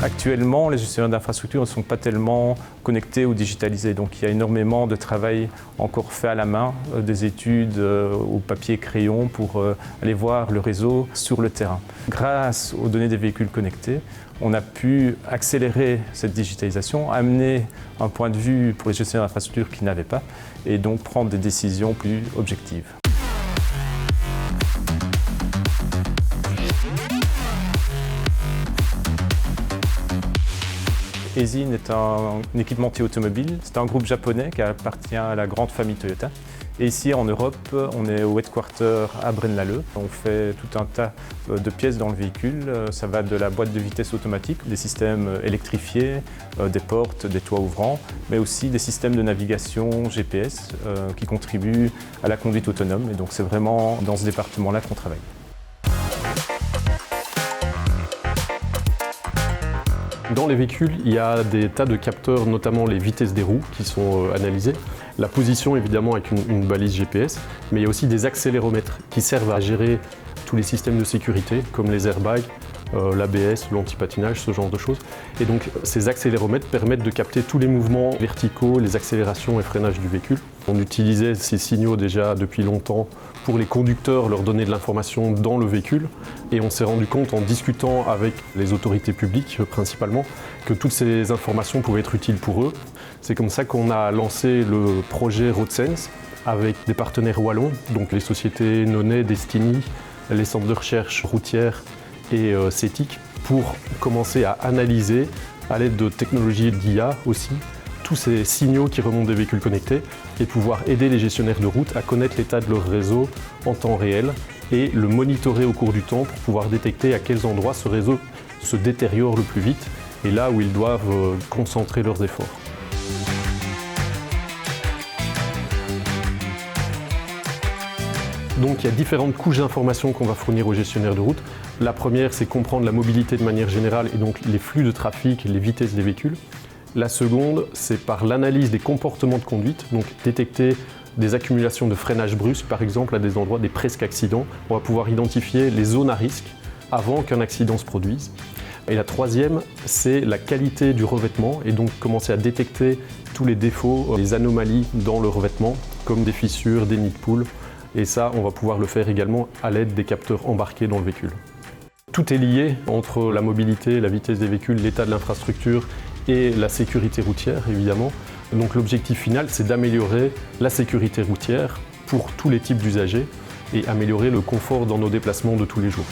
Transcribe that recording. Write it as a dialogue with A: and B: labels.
A: Actuellement, les gestionnaires d'infrastructures ne sont pas tellement connectés ou digitalisés. Donc il y a énormément de travail encore fait à la main, des études au papier et crayon pour aller voir le réseau sur le terrain. Grâce aux données des véhicules connectés, on a pu accélérer cette digitalisation, amener un point de vue pour les gestionnaires d'infrastructures qui n'avaient pas, et donc prendre des décisions plus objectives. Aisin est un équipementier automobile. C'est un groupe japonais qui appartient à la grande famille Toyota. Et ici en Europe, on est au headquarter à Braine-l'Alleud. On fait tout un tas de pièces dans le véhicule. Ça va de la boîte de vitesse automatique, des systèmes électrifiés, des portes, des toits ouvrants, mais aussi des systèmes de navigation GPS qui contribuent à la conduite autonome. Et donc c'est vraiment dans ce département-là qu'on travaille.
B: Dans les véhicules, il y a des tas de capteurs, notamment les vitesses des roues qui sont analysées. La position évidemment avec une balise GPS, mais il y a aussi des accéléromètres qui servent à gérer tous les systèmes de sécurité comme les airbags, l'ABS, l'antipatinage, ce genre de choses. Et donc ces accéléromètres permettent de capter tous les mouvements verticaux, les accélérations et freinages du véhicule. On utilisait ces signaux déjà depuis longtemps pour les conducteurs, leur donner de l'information dans le véhicule. Et on s'est rendu compte en discutant avec les autorités publiques principalement que toutes ces informations pouvaient être utiles pour eux. C'est comme ça qu'on a lancé le projet RoadSense avec des partenaires wallons, donc les sociétés Nonnet, Destiny, les centres de recherche routière et CETIC, pour commencer à analyser, à l'aide de technologies d'IA aussi, tous ces signaux qui remontent des véhicules connectés et pouvoir aider les gestionnaires de route à connaître l'état de leur réseau en temps réel et le monitorer au cours du temps pour pouvoir détecter à quels endroits ce réseau se détériore le plus vite et là où ils doivent concentrer leurs efforts. Donc il y a différentes couches d'informations qu'on va fournir aux gestionnaires de route. La première, c'est comprendre la mobilité de manière générale et donc les flux de trafic, les vitesses des véhicules. La seconde, c'est par l'analyse des comportements de conduite, donc détecter des accumulations de freinage brusque, par exemple à des endroits des presque accidents. On va pouvoir identifier les zones à risque avant qu'un accident se produise. Et la troisième, c'est la qualité du revêtement et donc commencer à détecter tous les défauts, les anomalies dans le revêtement, comme des fissures, des nids de poules. Et ça, on va pouvoir le faire également à l'aide des capteurs embarqués dans le véhicule. Tout est lié entre la mobilité, la vitesse des véhicules, l'état de l'infrastructure et la sécurité routière, évidemment. Donc l'objectif final, c'est d'améliorer la sécurité routière pour tous les types d'usagers et améliorer le confort dans nos déplacements de tous les jours.